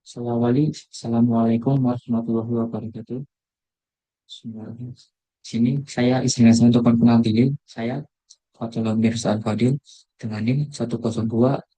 Assalamualaikum warahmatullahi wabarakatuh. Semuanya. Sini saya izinkan saya untuk perkenalan diri. Saya Fatul Mirza Al-Fadil dengan NIM 102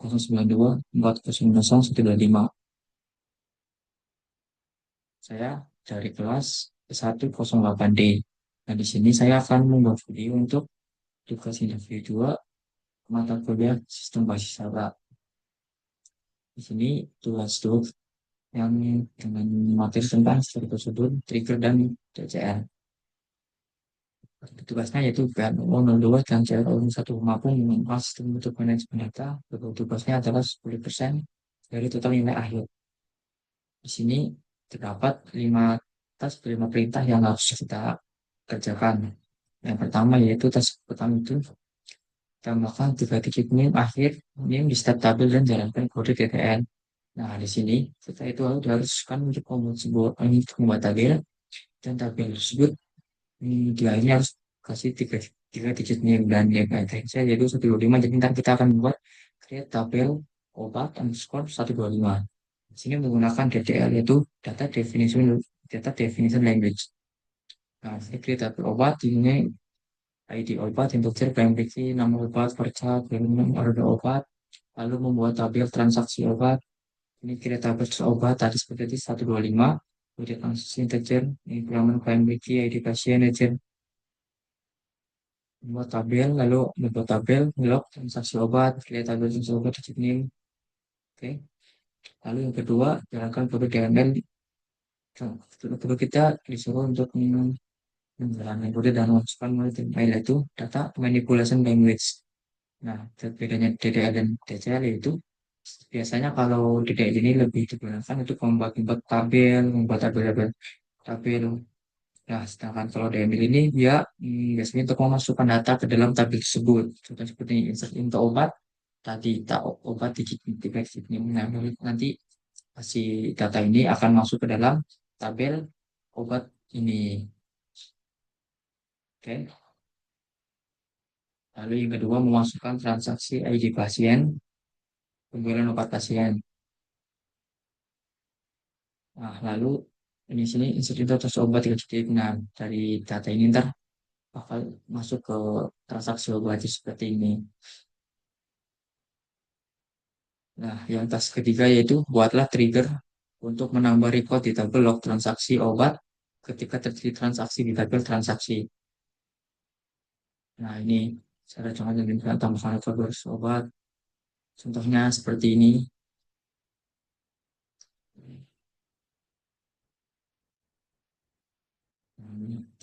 092 400125. Saya dari kelas 108D. Nah, di sini saya akan membuat video untuk tugas individu 2 mata kuliah sistem basis data. Di sini tugas tuh yang dengan materi tentang struktur prosedur, trigger, dan TCR. Tugasnya yaitu dua dan CR01 mampu mengubah sistem untuk manajemen data. Tugasnya adalah 10% dari total nilai akhir. Di sini terdapat 5 perintah yang harus kita kerjakan. Yang pertama yaitu tas pertama itu tambahkan 3 digit NIM akhir NIM di setiap tabel dan jalankan kode TTL. Nah, di sini kita itu harus kan untuk membuat tabel dan tabel tersebut di akhirnya harus kasih tiga digit nih dan ya kayak saya yaitu 125. Jadi ntar kita akan membuat create tabel obat underscore 125. Di sini menggunakan DDL yaitu data definition language. Nah, ini create tabel obat ini ID obat, integer, primary key, nama obat, percat, minimum order obat, lalu membuat tabel transaksi obat. Ini create tabel obat tadi seperti itu 125. Kemudian transaksi integer, ini primary key, ID pasien, agent, membuat tabel, lalu membuat tabel, log transaksi obat, create tabel transaksi obat, digit name. Oke. Lalu yang kedua, jalankan kode DML. Kedua kita disuruh untuk menjalankan kode dan memasukkan file itu data manipulation language. Nah, bedanya DDL dan DCL itu biasanya kalau DDL ini lebih digunakan untuk membuat tabel, membuat tabel-tabel tabel. Nah, sedangkan kalau DML ini dia biasanya untuk memasukkan data ke dalam tabel tersebut. Contoh seperti insert into obat, tadi tak obat digit ini. Nah, nanti si data ini akan masuk ke dalam tabel obat ini. Oke. Lalu yang kedua memasukkan transaksi ID pasien, pembelian obat pasien. Nah, lalu ini sini insert into terus obat digit. Nah, dari data ini ntar bakal masuk ke transaksi obat seperti ini. Nah, yang tas ketiga yaitu buatlah trigger untuk menambah record di tabel log transaksi obat ketika terjadi transaksi di tabel transaksi. Nah, ini cara contoh dengan tambahkan record obat. Contohnya seperti ini.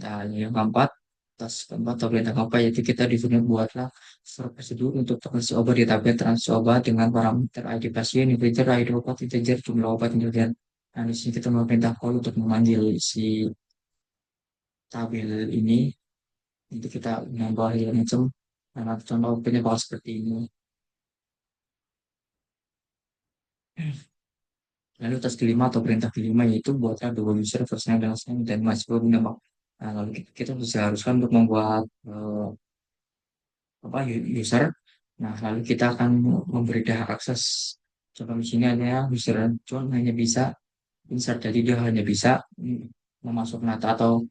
Nah, ini yang keempat. Tas keempat atau perintah keempat yaitu kita disuruh buatlah prosedur untuk transaksi obat di tabel transaksi obat dengan parameter ID pasien, integer, ID obat, integer, jumlah obat, integer. Nah, di sini kita mau perintah call untuk memanggil si tabel ini. Itu kita nambah ya macam. Nah, contoh penyebab seperti ini. Lalu tas kelima atau perintah kelima yaitu buatlah dua user first name dan last name dan mahasiswa bernama. Nah, lalu kita bisa haruskan untuk membuat user. Nah, lalu kita akan memberi dia hak akses. Contoh di sini ada user John hanya bisa insert, jadi dia hanya bisa memasuk data atau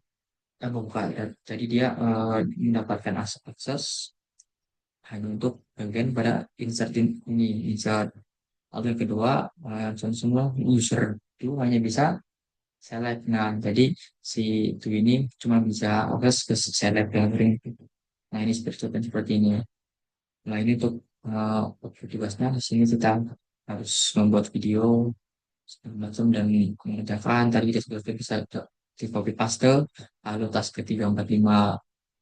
buka. Jadi dia mendapatkan akses hanya untuk bagian pada insert. Lalu yang kedua, semua user itu hanya bisa select. Nah, jadi si itu ini cuma bisa akses ke select gathering. Nah, ini seperti ini. Nah, ini untuk tugasnya di sini kita harus membuat video segala macam dan mengerjakan. Tadi kita sudah bisa di copy paste. Lalu task ketiga, empat, lima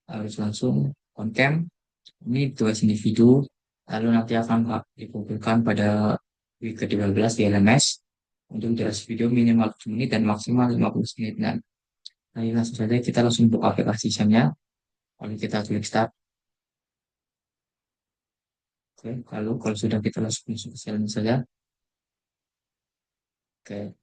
harus langsung on cam. Ini tugas individu. Lalu nanti akan dikumpulkan pada week ke-12 di LMS untuk durasi video minimal 7 menit dan maksimal 15 menit. Nah, ini langsung saja kita langsung buka aplikasi jamnya. Lalu kita klik start. Oke, lalu kalau sudah kita langsung masuk ke sel saja. Oke,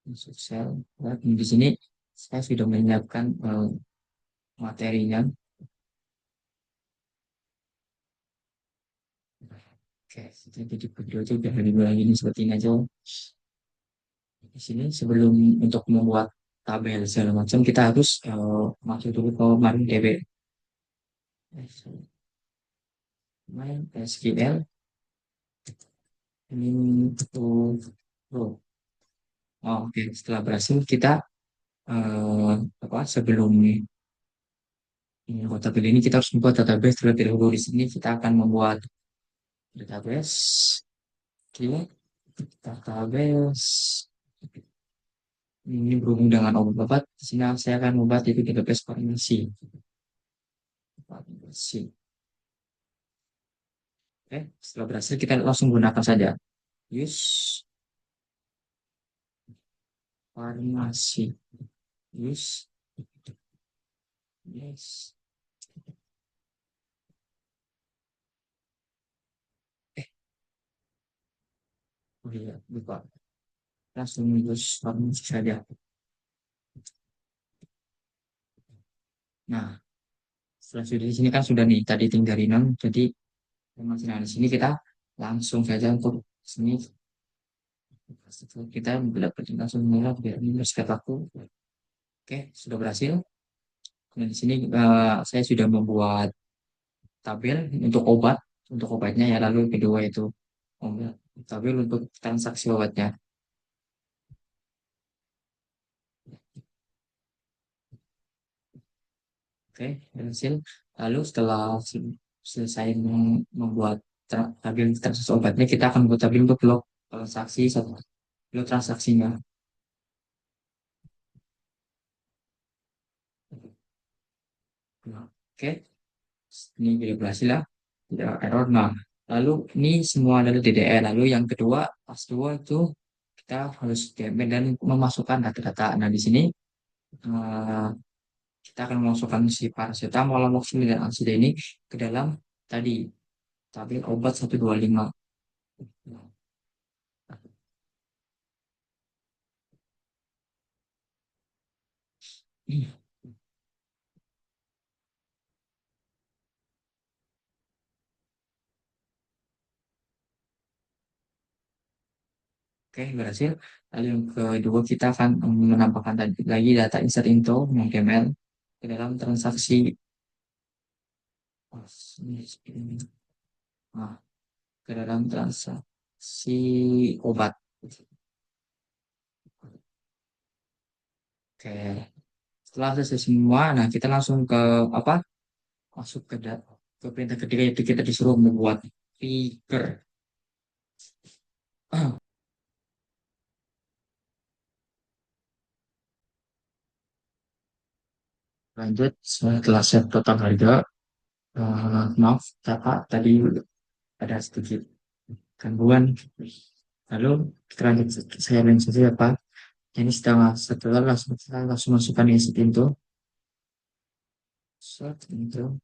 masuk sel. Nah, di sini saya sudah menyiapkan materinya. Oke, jadi di video itu udah diulangi ini seperti ini aja. Di sini sebelum untuk membuat tabel segala macam kita harus masuk dulu ke MariaDB. Main SQL ini untuk oh, oke. Setelah berhasil kita apa sebelum membuat tabel ini kita harus membuat database terlebih dahulu. Di sini kita akan membuat database. Oke, database ini berhubung dengan obat-obat. Di sini saya akan membuat itu database farmasi. Farmasi. Oke, setelah berhasil kita langsung gunakan saja. Use farmasi. Use. Yes. Eh, oh iya, lupa. Langsung use farmasi saja. Nah, setelah sudah di sini kan sudah nih, tadi tinggal dari 6, jadi masih nah, di sini kita langsung saja untuk sini kita dapat langsung mulai biar ini sekat aku. Oke, sudah berhasil. Dan di sini saya sudah membuat tabel untuk obat, untuk obatnya ya, lalu kedua itu obat, tabel untuk transaksi obatnya. Oke, berhasil. Lalu setelah selesai membuat tabel transaksi obatnya, kita akan buat tabel untuk log transaksi satu, log transaksinya. Oke, ini sudah berhasil ya, tidak error. Nah, lalu ini semua dari DDE. Lalu yang kedua, pas dua itu kita harus DML dan memasukkan data-data. Nah, di sini eh, kita akan memasukkan si paracetamol, amoxicillin, dan ansida ini ke dalam tadi tabel obat 125. Oke, berhasil. Lalu yang kedua kita akan menambahkan lagi data insert into yang KML ke dalam transaksi. Nah, ke dalam transaksi obat. Oke, setelah selesai semua, nah kita langsung ke apa? Masuk ke ke perintah ketiga yaitu kita disuruh membuat figure. Lanjut, setelah set total harga, maaf, kakak tadi ada sedikit gangguan. Lalu kita lanjut, saya lanjut saja apa? Ini setelah langsung kita langsung masukkan isi pintu. Set into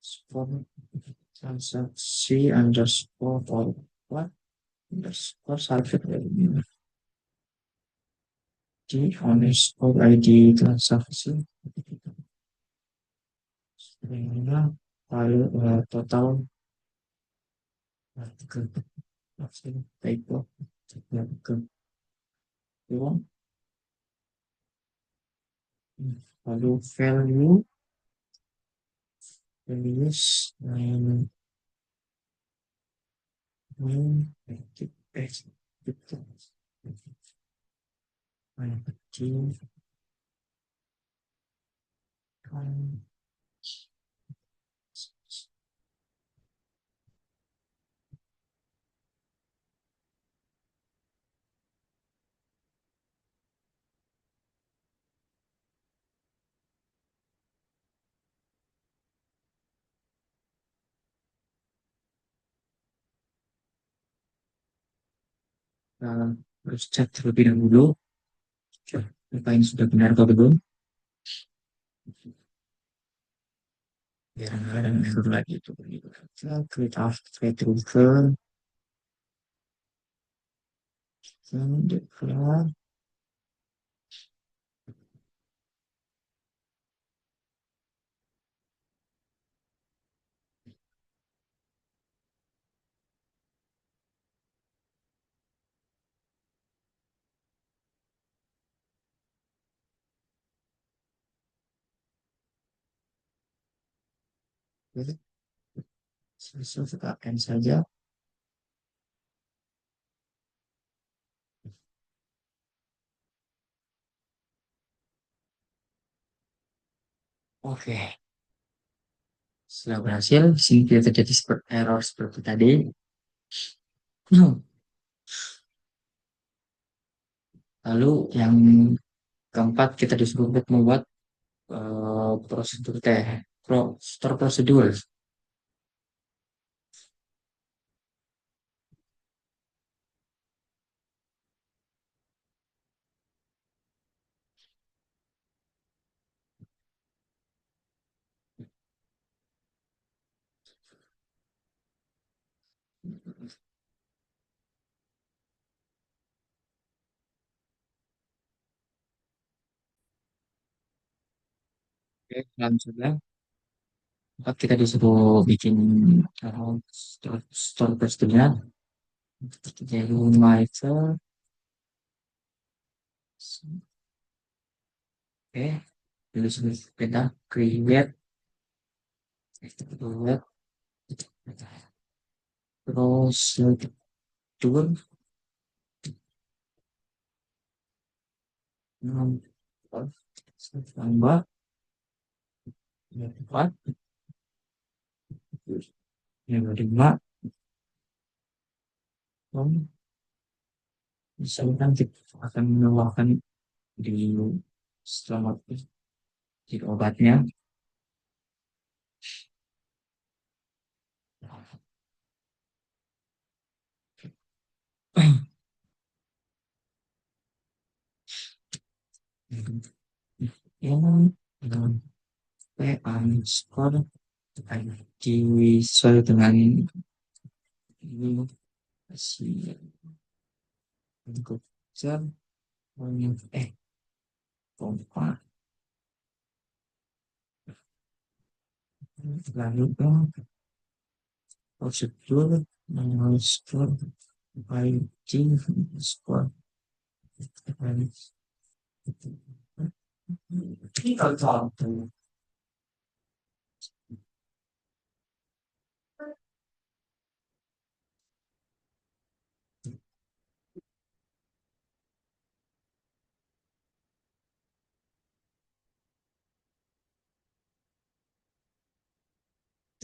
spot transaksi underscore or what underscore subject di underscore ID transaksi. Ini lalu total ke typo ke uang, lalu values kecil. Harus cek terlebih dahulu apa ini sudah benar atau belum, biar nggak ada error lagi itu. Kita create after create trigger dan declare. Oke, N saja. Oke, setelah berhasil, sini tidak terjadi error seperti tadi. Lalu yang keempat kita disuruh untuk membuat prosedur store prosedur. Oke, langsung maka kita disuruh bikin store prosedurnya. Jadi my first, oke, disuruh kita create, create prosedur tambah empat yang kedua misalkan kita akan menambahkan di setelah di obatnya. Yang P underscore sesuai dengan ini kasih untuk jam pompa lalu prosedur underscore writing underscore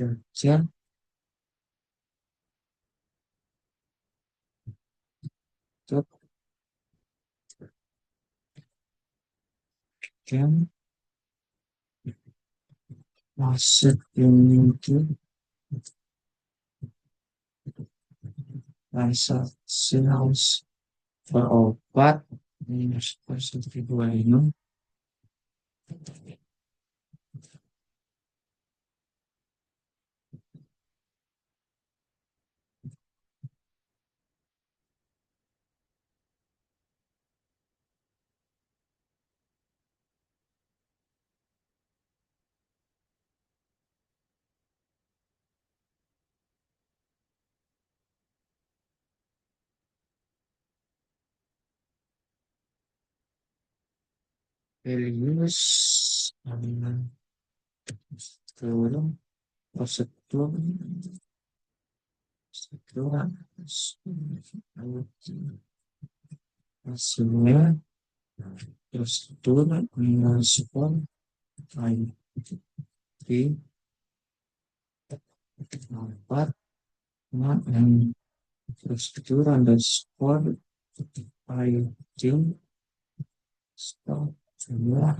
kerja job jam masuk itu rasa sales berobat minus persentase dua ini values turun prosedur prosedur hasilnya prosedur respon IP 4 dan prosedur underscore ID stop semua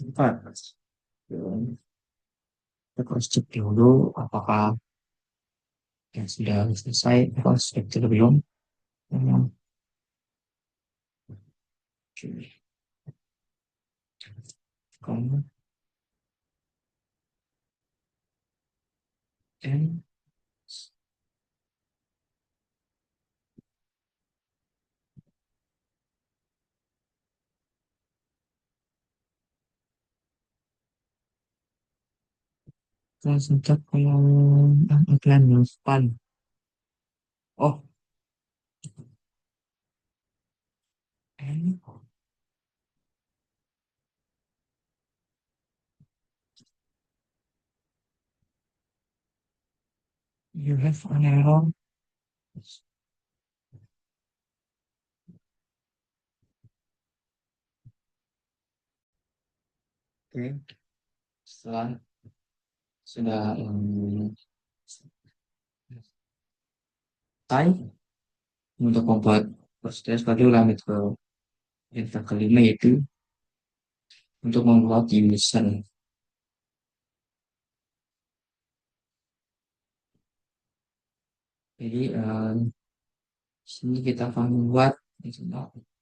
empat. Kita cross check dulu apakah yang sudah selesai atau sudah belum. Yang kemudian langsung cek yang iklan yang span. Oh, ini You have an error. Oke, setelah sudah selesai untuk membuat proses baru lanjut ke yang kelima yaitu untuk membuat user. Jadi sini kita akan membuat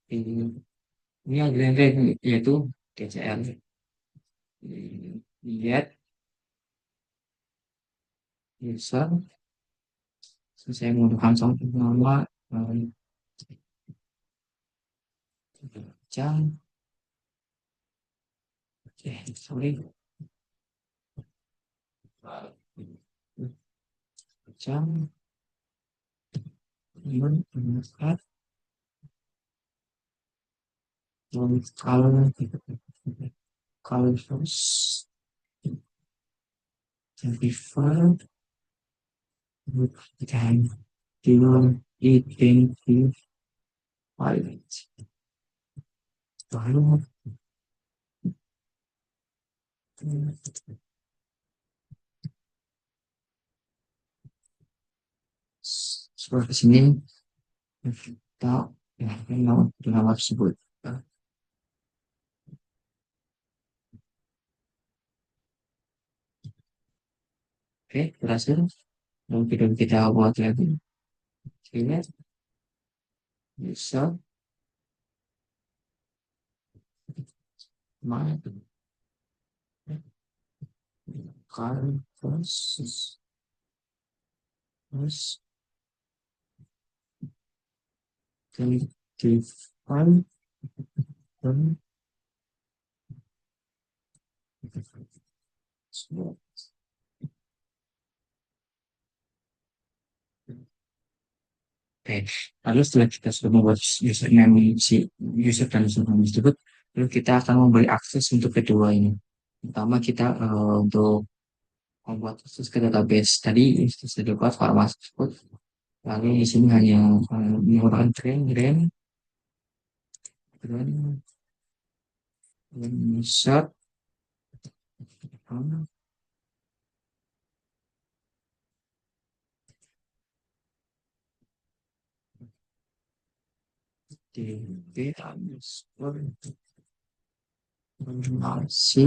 ini yang yaitu DCL. Lihat user, saya menggunakan contoh nama jam, sorry, jam, meningkat, kalau kalau terus prefer dan dengan identify lalu seperti sini kita ya nama tersebut. Oke, berhasil. Lalu kita buat lagi. Sini bisa mana kalau proses terus identify dan oke, lalu setelah kita sudah membuat username si user dan username tersebut, lalu kita akan memberi akses untuk kedua ini. Pertama kita untuk membuat akses ke database tadi sudah dapat farmasi tersebut. Lalu di sini hanya menggunakan grand, insert, db underscore informasi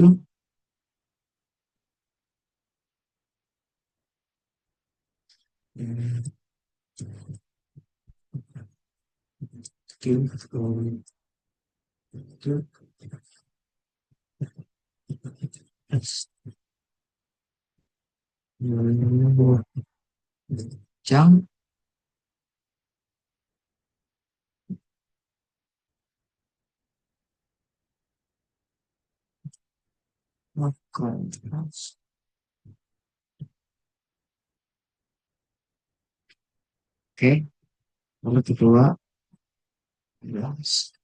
jam makan. Oke, lalu kedua, belas.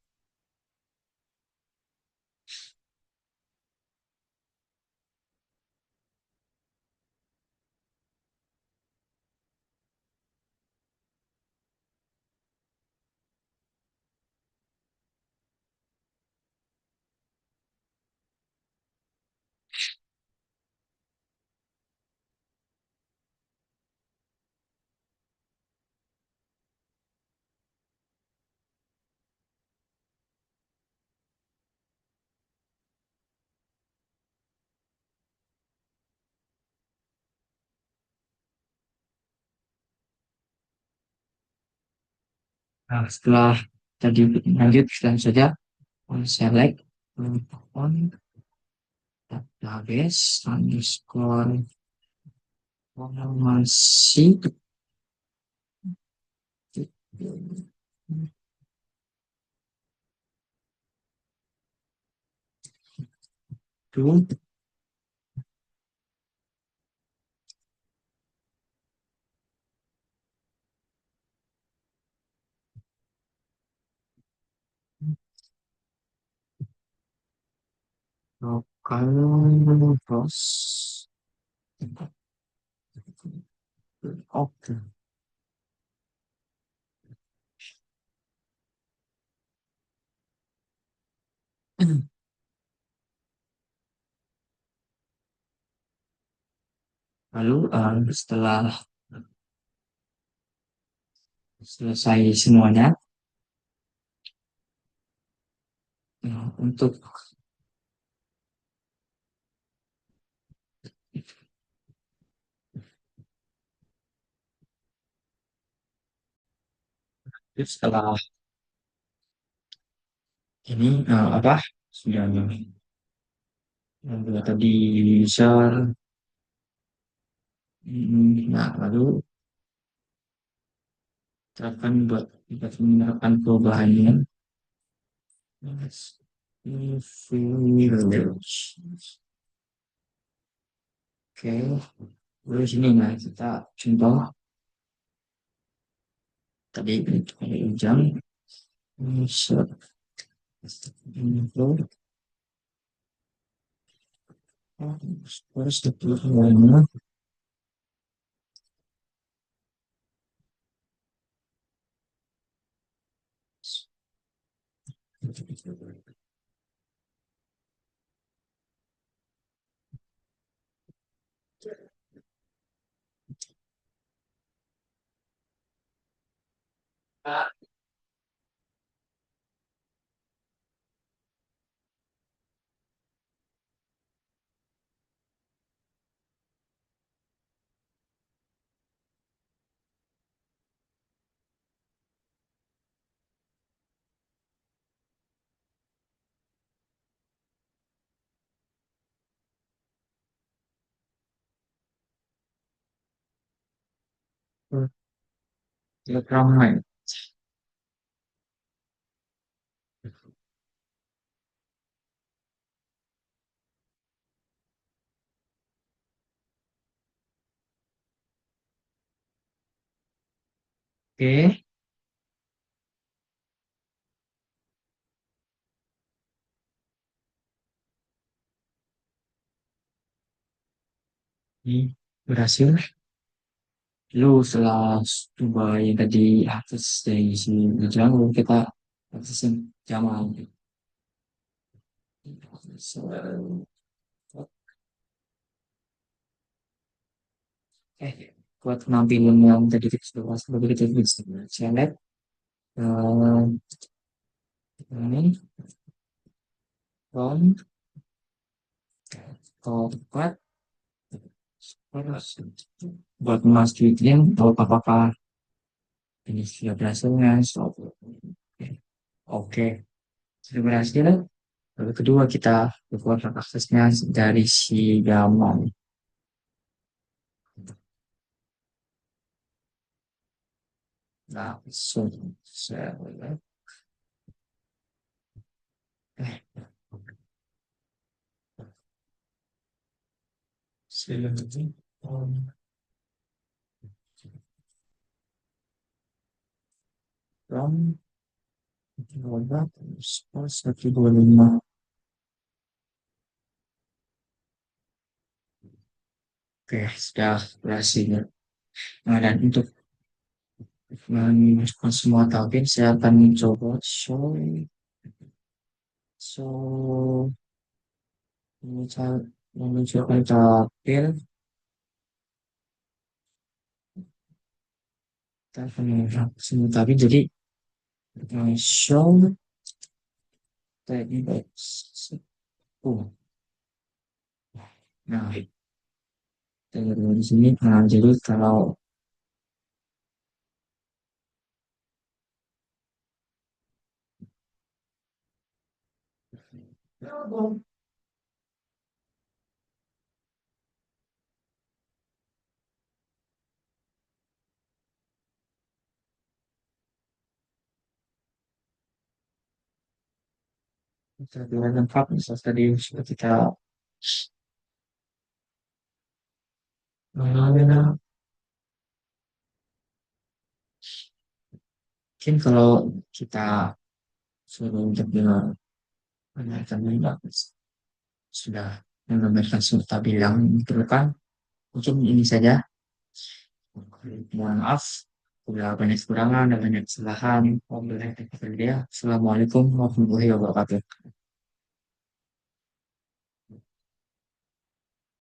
Nah, setelah tadi lanjut, kita saja select on database underscore informasi itu local host Oke. Lalu setelah selesai semuanya, untuk setelah ini apa sudah tadi user. Nah, lalu terapkan buat menerapkan perubahannya. Yes. Village. Oke, terus ini nah kita contoh tadi ada ujang user info terus deploynya. Ramai. Oke, ini berhasil. Lalu setelah coba yang tadi akses dari sini ujang, lalu kita akses yang Jamal. So, buat nampilin yang tadi kita sudah bahas, lebih kita bisa select eh, ini from tempat terus buat memastikan bahwa apakah ini sudah berhasil nggak stop. Oke, sudah berhasil. Lalu kedua kita buat aksesnya dari si Gamal langsung select eh, select from 125. Oke, sudah berhasil. Nah, dan untuk memasukkan semua tabin, saya akan mencoba so menunjukkan tabel, kita akan menunjukkan semua tabel. Jadi show tadi oh, nah di sini. Nah, jadi kalau kita lengkap, misal tadi sudah kita mungkin kalau kita suruh untuk menanyakan minat sudah menambahkan serta bilang diperlukan mungkin ini saja Mohon maaf, udah banyak kekurangan dan banyak kesalahan. Wabillahi taufiq wal hidayah. Assalamualaikum warahmatullahi wabarakatuh.